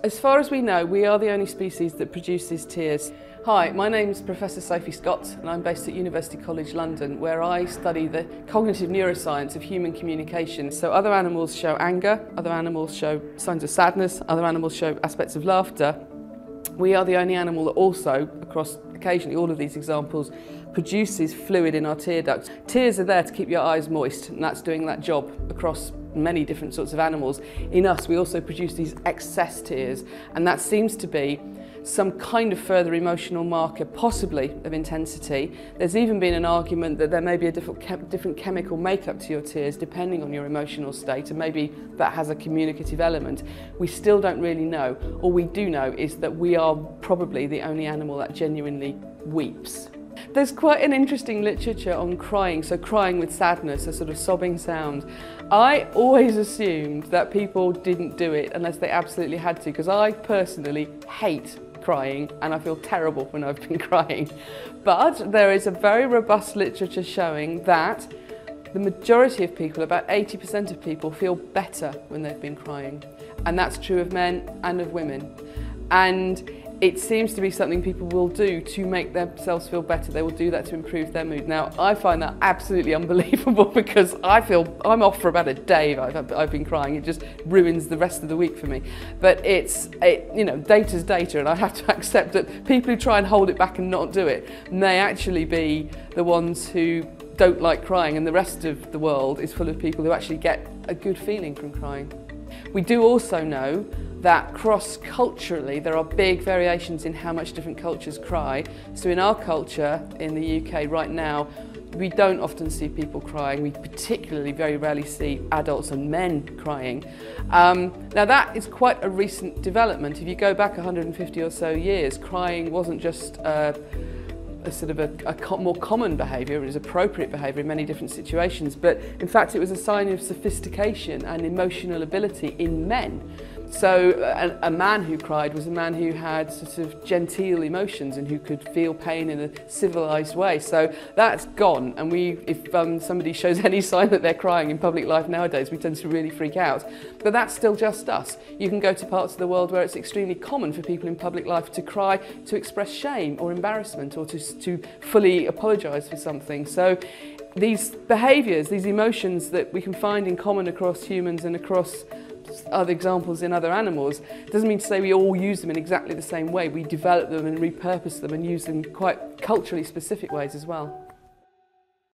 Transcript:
As far as we know, we are the only species that produces tears. Hi, my name's Professor Sophie Scott and I'm based at University College London, where I study the cognitive neuroscience of human communication. So other animals show anger, other animals show signs of sadness, other animals show aspects of laughter. We are the only animal that also, across occasionally all of these examples, produces fluid in our tear ducts. Tears are there to keep your eyes moist, and that's doing that job across many different sorts of animals. In us, we also produce these excess tears, and that seems to be some kind of further emotional marker, possibly of intensity. There's even been an argument that there may be a different chemical makeup to your tears depending on your emotional state, and maybe that has a communicative element. We still don't really know. All we do know is that we are probably the only animal that genuinely weeps. There's quite an interesting literature on crying, so crying with sadness, a sort of sobbing sound. I always assumed that people didn't do it unless they absolutely had to, because I personally hate crying and I feel terrible when I've been crying. But there is a very robust literature showing that the majority of people, about 80% of people, feel better when they've been crying. And that's true of men and of women. And it seems to be something people will do to make themselves feel better. They will do that to improve their mood. Now, I find that absolutely unbelievable because I'm off for about a day if I've been crying. It just ruins the rest of the week for me. But data's data, and I have to accept that people who try and hold it back and not do it may actually be the ones who don't like crying, and the rest of the world is full of people who actually get a good feeling from crying. We do also know that cross-culturally there are big variations in how much different cultures cry. So in our culture in the UK right now, we don't often see people crying. We particularly very rarely see adults and men crying. Now that is quite a recent development. If you go back 150 or so years, crying wasn't just a more common behaviour. It was appropriate behaviour in many different situations, but in fact it was a sign of sophistication and emotional ability in men. So a man who cried was a man who had sort of genteel emotions and who could feel pain in a civilised way. So that's gone, and if somebody shows any sign that they're crying in public life nowadays, we tend to really freak out. But that's still just us. You can go to parts of the world where it's extremely common for people in public life to cry, to express shame or embarrassment, or to fully apologise for something. So these behaviours, these emotions that we can find in common across humans and across other examples in other animals, doesn't mean to say we all use them in exactly the same way. We develop them and repurpose them and use them in quite culturally specific ways as well.